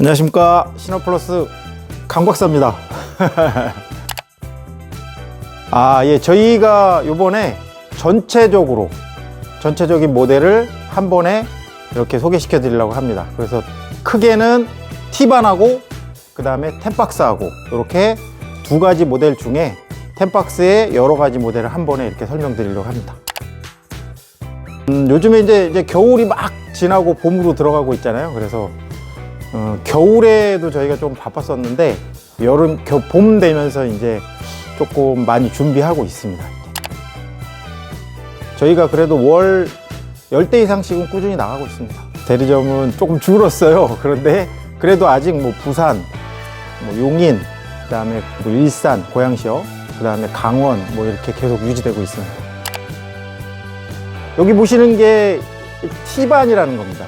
안녕하십니까, 신화플러스 강박사입니다. 예, 저희가 요번에 전체적인 모델을 한 번에 이렇게 소개시켜 드리려고 합니다. 그래서 크게는 T반하고 그 다음에 템박스하고 이렇게 두 가지 모델 중에 템박스의 여러 가지 모델을 한 번에 이렇게 설명드리려고 합니다. 요즘에 이제 겨울이 막 지나고 봄으로 들어가고 있잖아요. 그래서 겨울에도 저희가 좀 바빴었는데 봄 되면서 이제 조금 많이 준비하고 있습니다. 저희가 그래도 월 10대 이상씩은 꾸준히 나가고 있습니다. 대리점은 조금 줄었어요. 그런데 그래도 아직 뭐 부산, 용인, 그 다음에 일산, 고양시요, 그 다음에 강원 이렇게 계속 유지되고 있습니다. 여기 보시는 게 T반이라는 겁니다.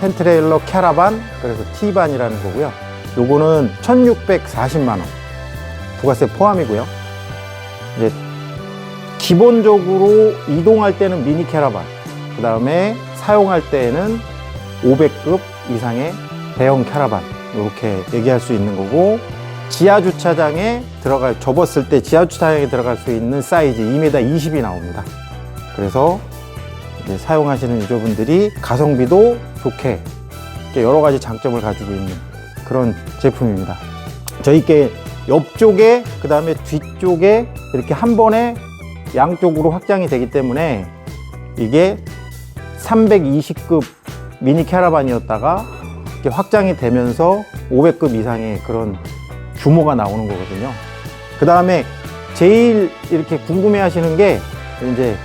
텐트레일러 캐러반, 그래서 T반이라는 거고요. 요거는 1640만원 부가세 포함이고요. 이제 기본적으로 이동할 때는 미니 캐러반, 그 다음에 사용할 때에는 500급 이상의 대형 캐러반, 이렇게 얘기할 수 있는 거고, 지하주차장에 접었을 때 지하주차장에 들어갈 수 있는 사이즈 2m 20이 나옵니다. 그래서 이제 사용하시는 유저분들이 가성비도 좋게 여러 가지 장점을 가지고 있는 그런 제품입니다. 저희께 옆쪽에, 그 다음에 뒤쪽에 이렇게 한 번에 양쪽으로 확장이 되기 때문에 이게 320급 미니 캐러반이었다가 이렇게 확장이 되면서 500급 이상의 그런 규모가 나오는 거거든요. 그 다음에 제일 이렇게 궁금해 하시는 게 이제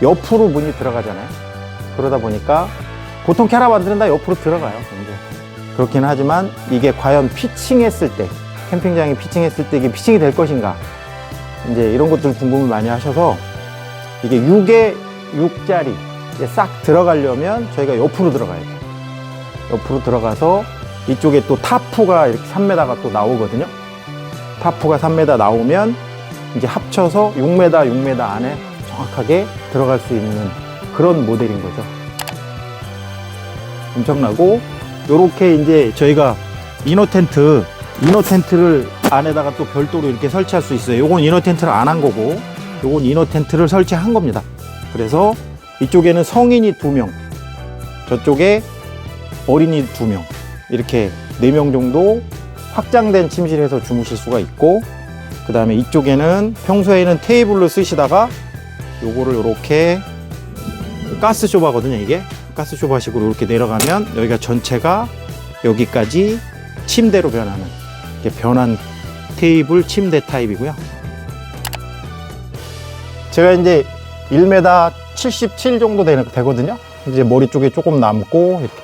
옆으로 문이 들어가잖아요. 그러다 보니까 보통 캐러반들은 다 옆으로 들어가요. 이제 그렇긴 하지만 이게 과연 피칭했을 때, 캠핑장에 피칭했을 때 이게 피칭이 될 것인가, 이제 이런 것들 궁금을 많이 하셔서 이게 6에 6짜리 싹 들어가려면 저희가 옆으로 들어가야 돼요. 옆으로 들어가서 이쪽에 또 타프가 이렇게 3m가 또 나오거든요. 타프가 3m 나오면 이제 합쳐서 6m 안에 정확하게 들어갈 수 있는 그런 모델인 거죠. 엄청나고, 요렇게 이제 저희가 이너 텐트를 안에다가 또 별도로 이렇게 설치할 수 있어요. 요건 이너 텐트를 안 한 거고, 요건 이너 텐트를 설치한 겁니다. 그래서 이쪽에는 성인이 2명, 저쪽에 어린이 2명, 이렇게 4명 정도 확장된 침실에서 주무실 수가 있고, 그 다음에 이쪽에는 평소에는 테이블로 쓰시다가 요거를 이렇게 가스쇼바거든요. 이게 가스쇼바식으로 이렇게 내려가면 여기가 전체가 여기까지 침대로 변하는, 이렇게 변한 테이블 침대 타입이고요. 제가 이제 1m 77 정도 되거든요. 이제 머리 쪽에 조금 남고, 이렇게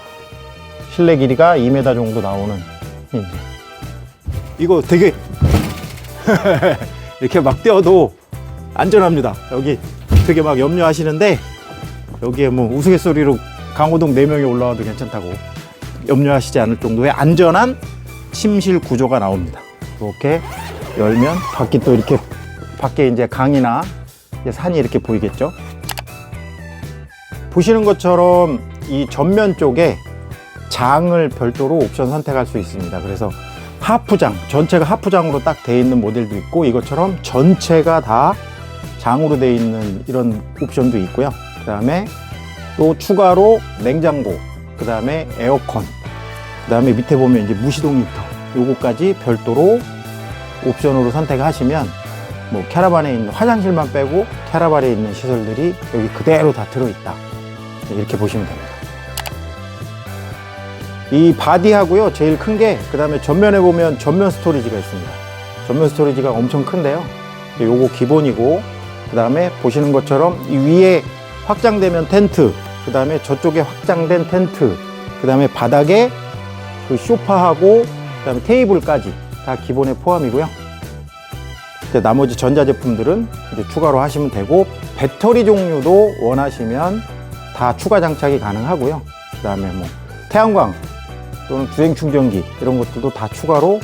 실내 길이가 2m 정도 나오는, 이거 되게 이렇게 막 떼어도 안전합니다. 여기 되게 막 염려하시는데, 여기에 우스갯소리로 강호동 4명이 올라와도 괜찮다고 염려하시지 않을 정도의 안전한 침실 구조가 나옵니다. 이렇게 열면 밖이 또 이렇게, 밖에 이제 강이나 산이 이렇게 보이겠죠. 보시는 것처럼 이 전면 쪽에 장을 별도로 옵션 선택할 수 있습니다. 그래서 하프장, 전체가 하프장으로 딱 되어 있는 모델도 있고, 이것처럼 전체가 다 장으로 되어 있는 이런 옵션도 있고요. 그 다음에 또 추가로 냉장고, 그 다음에 에어컨, 그 다음에 밑에 보면 이제 무시동 히터, 요거까지 별도로 옵션으로 선택하시면 캐러반에 있는, 화장실만 빼고 캐러반에 있는 시설들이 여기 그대로 다 들어있다, 이렇게 보시면 됩니다. 이 바디하고요, 제일 큰 게, 그 다음에 전면에 보면 전면 스토리지가 있습니다. 전면 스토리지가 엄청 큰데요, 요거 기본이고, 그 다음에 보시는 것처럼 이 위에 확장되면 텐트, 그 다음에 저쪽에 확장된 텐트, 그 다음에 바닥에 그 소파하고, 그 다음에 테이블까지 다 기본에 포함이고요. 나머지 전자제품들은 이제 추가로 하시면 되고, 배터리 종류도 원하시면 다 추가 장착이 가능하고요. 그 다음에 태양광 또는 주행 충전기, 이런 것들도 다 추가로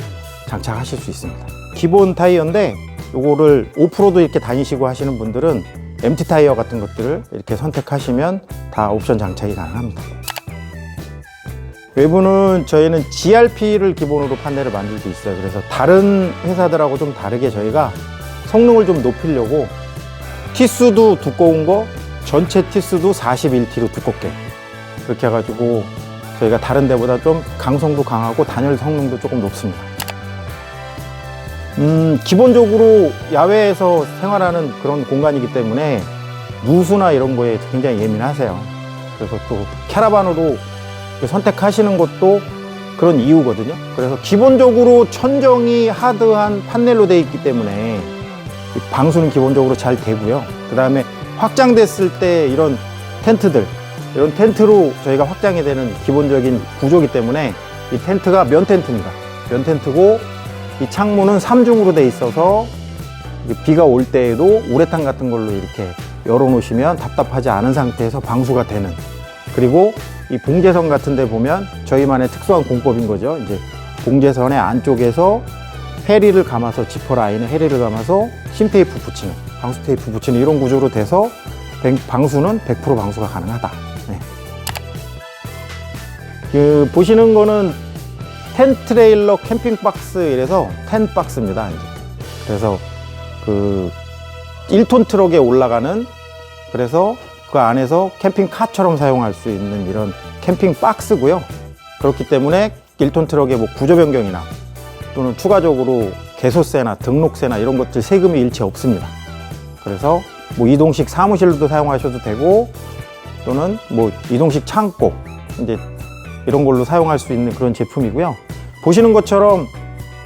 장착하실 수 있습니다. 기본 타이어인데, 요거를 오프로드 이렇게 다니시고 하시는 분들은 MT 타이어 같은 것들을 이렇게 선택하시면 다 옵션 장착이 가능합니다. 외부는 저희는 GRP를 기본으로 판넬을 만들고 있어요. 그래서 다른 회사들하고 좀 다르게 저희가 성능을 좀 높이려고 티수도 두꺼운 거, 전체 티수도 41T로 두껍게 그렇게 해가지고 저희가 다른 데보다 좀 강성도 강하고 단열 성능도 조금 높습니다. 기본적으로 야외에서 생활하는 그런 공간이기 때문에 누수나 이런 거에 굉장히 예민하세요. 그래서 또 캐러반으로 선택하시는 것도 그런 이유거든요. 그래서 기본적으로 천정이 하드한 판넬로 되어 있기 때문에 방수는 기본적으로 잘 되고요. 그 다음에 확장됐을 때 이런 텐트들, 이런 텐트로 저희가 확장이 되는 기본적인 구조이기 때문에 이 텐트가 면 텐트입니다. 면 텐트고 이 창문은 3중으로 되어 있어서 비가 올 때에도 우레탄 같은 걸로 이렇게 열어 놓으시면 답답하지 않은 상태에서 방수가 되는, 그리고 이 봉제선 같은 데 보면 저희만의 특수한 공법인 거죠. 이제 봉제선의 안쪽에서 해리를 감아서, 지퍼 라인에 해리를 감아서 심테이프 붙이는, 방수 테이프 붙이는 이런 구조로 돼서 방수는 100% 방수가 가능하다. 네. 보시는 거는 텐 트레일러 캠핑 박스 이래서 텐 박스입니다. 그래서 그 1톤 트럭에 올라가는, 그래서 그 안에서 캠핑카처럼 사용할 수 있는 이런 캠핑 박스고요. 그렇기 때문에 1톤 트럭의 뭐 구조 변경이나 또는 추가적으로 개소세나 등록세나 이런 것들 세금이 일체 없습니다. 그래서 뭐 이동식 사무실로도 사용하셔도 되고, 또는 뭐 이동식 창고, 이제 이런 걸로 사용할 수 있는 그런 제품이고요. 보시는 것처럼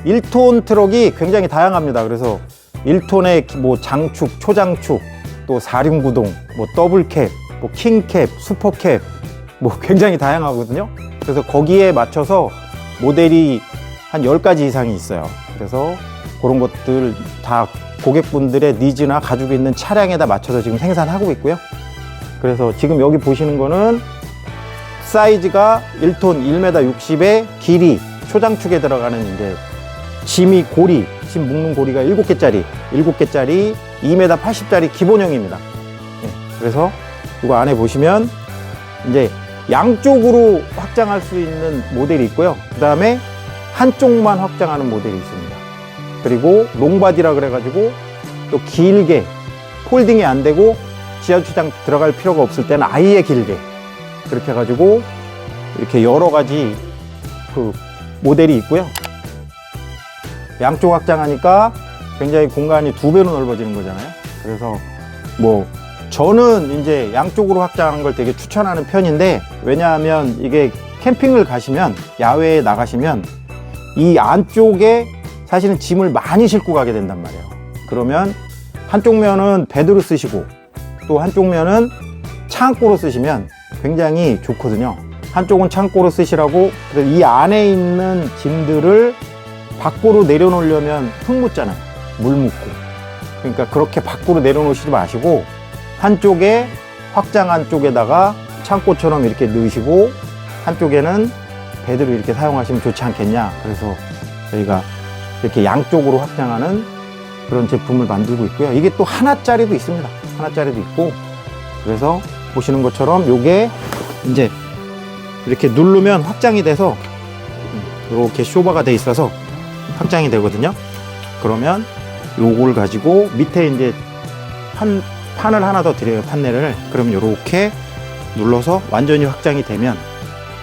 1톤 트럭이 굉장히 다양합니다. 그래서 1톤의 뭐 장축, 초장축, 또 4륜구동, 뭐 더블캡, 뭐 킹캡, 슈퍼캡, 뭐 굉장히 다양하거든요. 그래서 거기에 맞춰서 모델이 한 10가지 이상이 있어요. 그래서 그런 것들 다 고객분들의 니즈나 가지고 있는 차량에다 맞춰서 지금 생산하고 있고요. 그래서 지금 여기 보시는 거는 사이즈가 1톤 1m 60에 길이, 초장축에 들어가는 이제 짐이 고리, 짐 묶는 고리가 7개짜리 2m 80짜리 기본형입니다. 네, 그래서 이거 안에 보시면 이제 양쪽으로 확장할 수 있는 모델이 있고요. 그 다음에 한쪽만 확장하는 모델이 있습니다. 그리고 롱바디라 그래가지고 또 길게 폴딩이 안 되고 지하주차장 들어갈 필요가 없을 때는 아예 길게 그렇게 해가지고 이렇게 여러 가지 그 모델이 있고요. 양쪽 확장하니까 굉장히 공간이 2배로 넓어지는 거잖아요. 그래서 뭐 저는 이제 양쪽으로 확장하는 걸 되게 추천하는 편인데, 왜냐하면 이게 캠핑을 가시면, 야외에 나가시면 이 안쪽에 사실은 짐을 많이 싣고 가게 된단 말이에요. 그러면 한쪽 면은 베드로 쓰시고 또 한쪽 면은 창고로 쓰시면 굉장히 좋거든요. 한쪽은 창고로 쓰시라고, 이 안에 있는 짐들을 밖으로 내려놓으려면 흙 묻잖아요. 물 묻고. 그러니까 그렇게 밖으로 내려놓으시지 마시고 한쪽에 확장한 쪽에다가 창고처럼 이렇게 넣으시고 한쪽에는 베드로 이렇게 사용하시면 좋지 않겠냐. 그래서 저희가 이렇게 양쪽으로 확장하는 그런 제품을 만들고 있고요. 이게 또 하나짜리도 있습니다. 하나짜리도 있고, 그래서 보시는 것처럼 요게 이제 이렇게 누르면 확장이 돼서 이렇게 쇼바가 돼 있어서 확장이 되거든요. 그러면 요걸 가지고 밑에 이제 판을 하나 더 드려요. 판넬을. 그러면 이렇게 눌러서 완전히 확장이 되면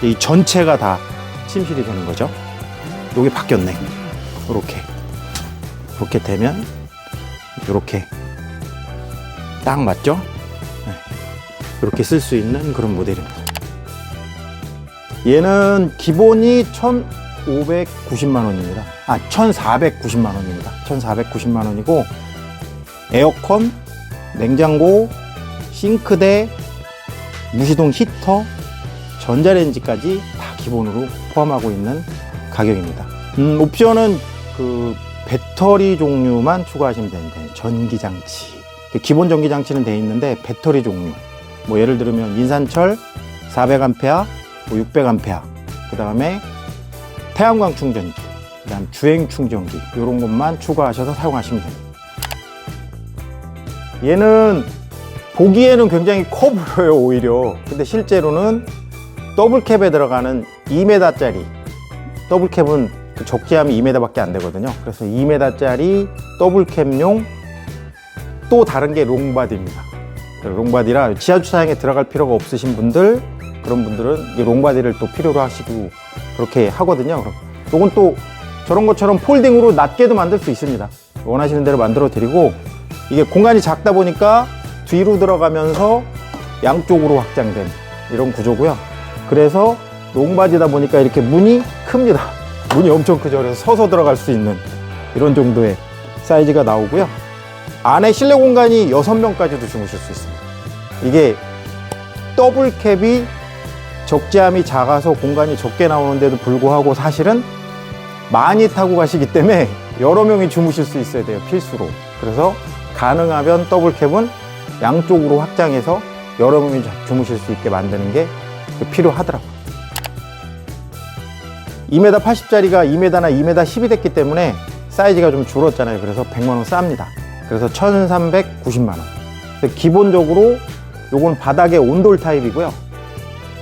이 전체가 다 침실이 되는 거죠. 요게 바뀌었네. 이렇게 되면 이렇게 딱 맞죠? 네. 이렇게 쓸 수 있는 그런 모델입니다. 얘는 기본이 1,590만 원입니다. 1,490만 원입니다. 1,490만 원이고, 에어컨, 냉장고, 싱크대, 무시동 히터, 전자레인지까지 다 기본으로 포함하고 있는 가격입니다. 옵션은 그 배터리 종류만 추가하시면 되는데, 전기장치, 기본 전기장치는 되어 있는데 배터리 종류, 뭐 예를 들면 인산철 400A, 뭐 600A, 그 다음에 태양광 충전기, 그 다음 주행 충전기, 이런 것만 추가하셔서 사용하시면 됩니다. 얘는 보기에는 굉장히 커 보여요, 오히려. 근데 실제로는 더블캡에 들어가는 2m짜리 더블캡은 그 적재함이 2m밖에 안 되거든요. 그래서 2m짜리 더블캡용 또 다른 게 롱바디입니다. 롱바디라 지하주차장에 들어갈 필요가 없으신 분들, 그런 분들은 이 롱바디를 또 필요로 하시고 그렇게 하거든요. 그럼 요건 또 저런 것처럼 폴딩으로 낮게도 만들 수 있습니다. 원하시는 대로 만들어 드리고, 이게 공간이 작다 보니까 뒤로 들어가면서 양쪽으로 확장된 이런 구조고요. 그래서 롱바디다 보니까 이렇게 문이 큽니다. 문이 엄청 크죠. 그래서 서서 들어갈 수 있는 이런 정도의 사이즈가 나오고요. 안에 실내 공간이 6명까지도 주무실 수 있습니다. 이게 더블캡이 적재함이 작아서 공간이 적게 나오는데도 불구하고 사실은 많이 타고 가시기 때문에 여러 명이 주무실 수 있어야 돼요, 필수로. 그래서 가능하면 더블캡은 양쪽으로 확장해서 여러 명이 주무실 수 있게 만드는 게 필요하더라고요. 2m 80짜리가 2m나 2m 10이 됐기 때문에 사이즈가 좀 줄었잖아요. 그래서 100만원 쌉니다. 그래서 1390만원. 기본적으로 요건 바닥에 온돌 타입이고요.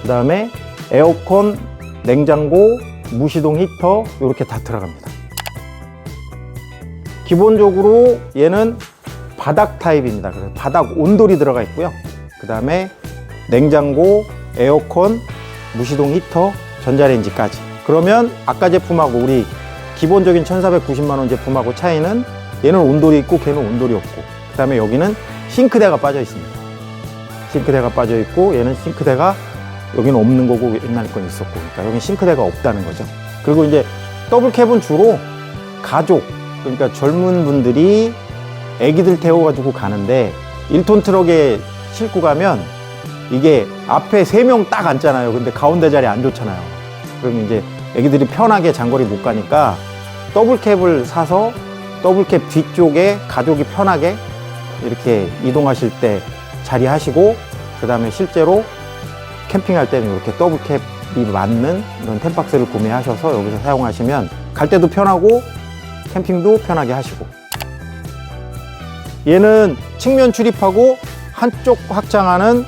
그 다음에 에어컨, 냉장고, 무시동 히터 이렇게 다 들어갑니다. 기본적으로 얘는 바닥 타입입니다. 그래서 바닥 온돌이 들어가 있고요. 그 다음에 냉장고, 에어컨, 무시동 히터, 전자레인지까지. 그러면 아까 제품하고 우리 기본적인 1490만원 제품하고 차이는 얘는 온돌이 있고 걔는 온돌이 없고, 그 다음에 여기는 싱크대가 빠져 있습니다. 싱크대가 빠져 있고 얘는 싱크대가 여기는 없는 거고 옛날 건 있었고, 그러니까 여기는 싱크대가 없다는 거죠. 그리고 이제 더블캡은 주로 가족, 그러니까 젊은 분들이 애기들 태워가지고 가는데 1톤 트럭에 싣고 가면 이게 앞에 3명 딱 앉잖아요. 근데 가운데 자리 안 좋잖아요. 그러면 이제 애기들이 편하게 장거리 못 가니까 더블캡을 사서 더블캡 뒤쪽에 가족이 편하게 이렇게 이동하실 때 자리하시고, 그 다음에 실제로 캠핑할 때는 이렇게 더블캡이 맞는 이런 템박스를 구매하셔서 여기서 사용하시면 갈 때도 편하고 캠핑도 편하게 하시고. 얘는 측면 출입하고 한쪽 확장하는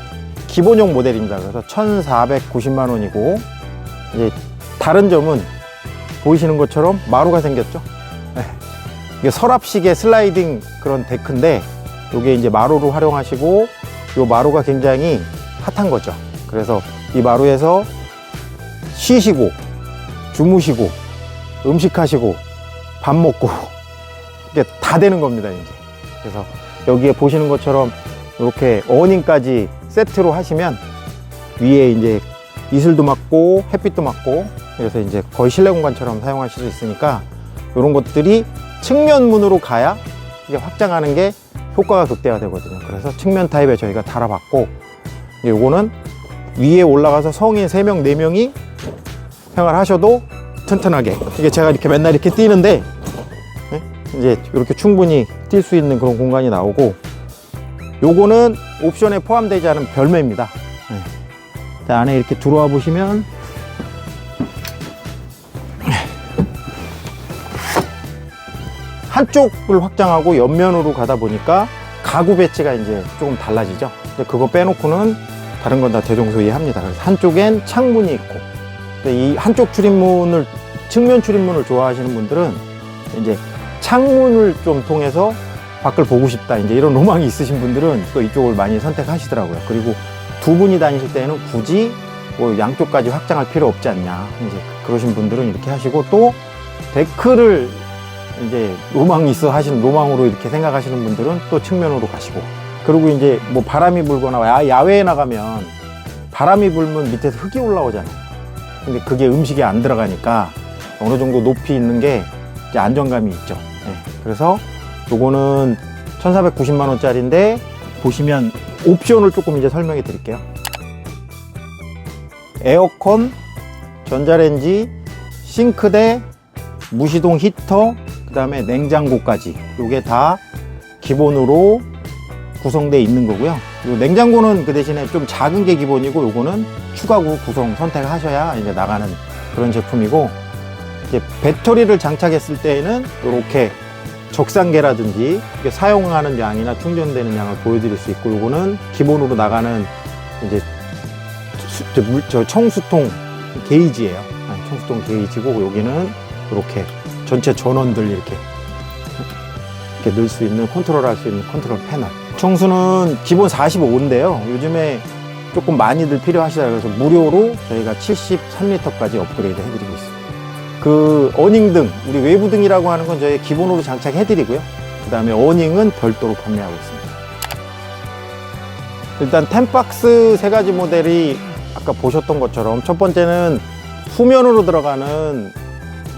기본용 모델입니다. 그래서 1490만 원이고, 이제 다른 점은 보이시는 것처럼 마루가 생겼죠. 이게 서랍식의 슬라이딩 그런 데크인데, 이게 이제 마루로 활용하시고, 이 마루가 굉장히 핫한 거죠. 그래서 이 마루에서 쉬시고 주무시고 음식하시고 밥 먹고 이게 다 되는 겁니다, 이제. 그래서 여기에 보시는 것처럼 이렇게 어닝까지 세트로 하시면 위에 이제 이슬도 맞고 햇빛도 맞고, 그래서 이제 거의 실내 공간처럼 사용하실 수 있으니까 이런 것들이 측면문으로 가야 이게 확장하는 게 효과가 극대화되거든요. 그래서 측면 타입에 저희가 달아봤고, 요거는 위에 올라가서 성인 3명, 4명이 생활하셔도 튼튼하게, 이게 제가 이렇게 맨날 이렇게 뛰는데 이제 이렇게 충분히 뛸 수 있는 그런 공간이 나오고, 요거는 옵션에 포함되지 않은 별매입니다. 자, 안에 이렇게 들어와 보시면 한쪽을 확장하고 옆면으로 가다 보니까 가구 배치가 이제 조금 달라지죠. 근데 그거 빼놓고는 다른 건 다 대동소이합니다. 그래서 한쪽엔 창문이 있고, 이 한쪽 출입문을, 측면 출입문을 좋아하시는 분들은 이제 창문을 좀 통해서 밖을 보고 싶다, 이제 이런 로망이 있으신 분들은 또 이쪽을 많이 선택하시더라고요. 그리고 두 분이 다니실 때는 굳이 뭐 양쪽까지 확장할 필요 없지 않냐, 이제 그러신 분들은 이렇게 하시고, 또 데크를 이제 로망이 있어 하시는, 로망으로 이렇게 생각하시는 분들은 또 측면으로 가시고, 그리고 이제 뭐 바람이 불거나 야외에 나가면 바람이 불면 밑에서 흙이 올라오잖아요. 근데 그게 음식에 안 들어가니까 어느 정도 높이 있는 게 이제 안정감이 있죠. 네. 그래서 요거는 1490만 원짜리인데, 보시면 옵션을 조금 이제 설명해 드릴게요. 에어컨, 전자레인지, 싱크대, 무시동 히터, 그 다음에 냉장고까지 요게 다 기본으로 구성되어 있는 거고요. 요 냉장고는 그 대신에 좀 작은 게 기본이고, 요거는 추가구 구성 선택하셔야 이제 나가는 그런 제품이고, 이제 배터리를 장착했을 때에는 이렇게 적상계라든지 사용하는 양이나 충전되는 양을 보여드릴 수 있고, 요거는 기본으로 나가는 이제 청수통 게이지예요. 청수통 게이지고, 여기는 이렇게 전체 전원들 이렇게 넣을 수 있는, 컨트롤 할 수 있는 컨트롤 패널. 청수는 기본 45인데요. 요즘에 조금 많이들 필요하시다 그래서 무료로 저희가 73리터까지 업그레이드 해드리고 있습니다. 그 어닝등, 우리 외부등이라고 하는 건 저희 기본으로 장착해드리고요. 그 다음에 어닝은 별도로 판매하고 있습니다. 일단 템박스 3가지 모델이 아까 보셨던 것처럼, 첫 번째는 후면으로 들어가는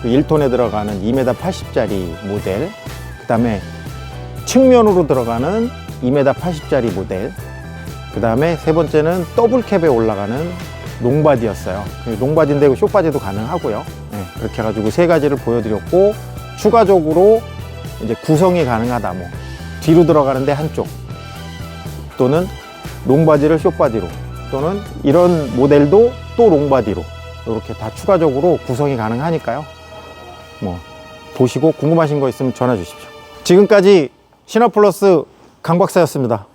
그 1톤에 들어가는 2m 80짜리 모델, 그 다음에 측면으로 들어가는 2m 80짜리 모델, 그 다음에 세 번째는 더블캡에 올라가는 롱바디였어요. 롱바디인데 숏바디도 가능하고요. 네, 그렇게 해가지고 3가지를 보여드렸고, 추가적으로 이제 구성이 가능하다, 뭐 뒤로 들어가는데 한쪽, 또는 롱바디를 숏바디로, 또는 이런 모델도 또 롱바디로, 이렇게 다 추가적으로 구성이 가능하니까요. 뭐 보시고 궁금하신 거 있으면 전화 주십시오. 지금까지 신화플러스 강 박사였습니다.